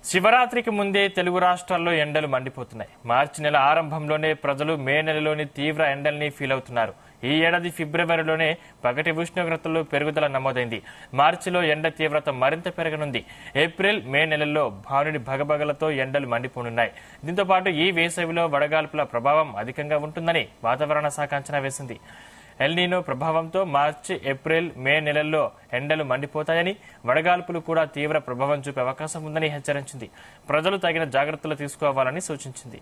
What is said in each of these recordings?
శివరాత్రికి ముందే తెలుగు రాష్ట్రాల్లో ఎండలు మండిపోతున్నాయి. మార్చి నెల ఆరంభంలోనే ప్రజలు మే నెలలోని తీవ్ర ఎండల్ని ఫీల్ అవుతున్నారు. ఈ ఏడాది ఫిబ్రవరిలోనే పగటి ఉష్ణోగ్రతల్లో పెరుగుదల నమోదైంది. మార్చిలో ఎండ తీవ్రత మరింత పెరగనుంది. ఏప్రిల్, మే నెలల్లో భానుడి భగభగలతో ఎండలు మండిపోనున్నాయి. దీంతో పాటు ఈ వేసవిలో వడగాల్పుల ప్రభావం అధికంగా ఉంటుందని వాతావరణ శాఖ అంచనా వేసింది. ఎల్నినో ప్రభావంతో మార్చి, ఏప్రిల్, మే నెలల్లో ఎండలు మండిపోతాయని, వడగాల్పులు కూడా తీవ్ర ప్రభావం చూపే అవకాశం ఉందని హెచ్చరించింది. ప్రజలు తగిన జాగ్రత్తలు తీసుకోవాలని సూచించింది.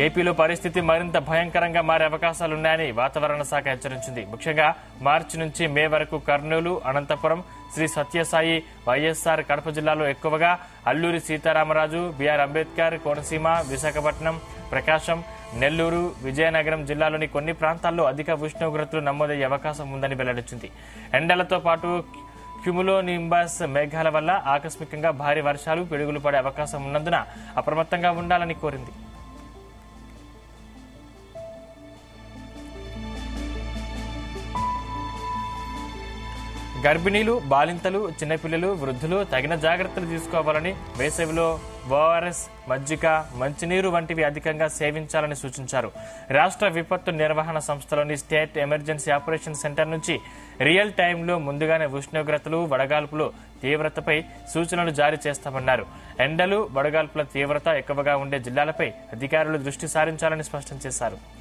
ఏపీలో పరిస్థితి మరింత భయంకరంగా మారే అవకాశాలున్నాయని వాతావరణ శాఖ హెచ్చరించింది. ముఖ్యంగా మార్చి నుంచి మే వరకు కర్నూలు, అనంతపురం, శ్రీ సత్యసాయి, వైఎస్ఆర్ కడప జిల్లాలో ఎక్కువగా, అల్లూరి సీతారామరాజు, బిఆర్ అంబేద్కర్, కోనసీమ, విశాఖపట్నం, ప్రకాశం, నెల్లూరు, విజయనగరం జిల్లాలోని కొన్ని ప్రాంతాల్లో అధిక ఉష్ణోగ్రతలు నమోదయ్యే అవకాశం ఉందని వెల్లడించింది. ఎండలతో పాటు క్యుములోనింబస్ మేఘాల వల్ల ఆకస్మికంగా భారీ వర్షాలు, పిడుగులు పడే అవకాశం ఉన్నందున అప్రమత్తంగా ఉండాలని కోరింది. గర్భిణీలు, బాలింతలు, చిన్నపిల్లలు, వృద్ధులు తగిన జాగ్రత్తలు తీసుకోవాలని, వేసవిలో ఓఆర్ఎస్, మజ్జిగ, మంచినీరు వంటివి అధికంగా సేవించాలని సూచించారు. రాష్ట్ర విపత్తు నిర్వహణ సంస్థలోని స్టేట్ ఎమర్జెన్సీ ఆపరేషన్ సెంటర్ నుంచి రియల్ టైంలో ముందుగానే ఉష్ణోగ్రతలు, వడగాల్పులు తీవ్రతపై సూచనలు జారీ చేస్తామన్నారు. ఎండలు, వడగాల్పుల తీవ్రత ఎక్కువగా ఉండే జిల్లాలపై అధికారులు దృష్టి సారించాలని స్పష్టం చేశారు.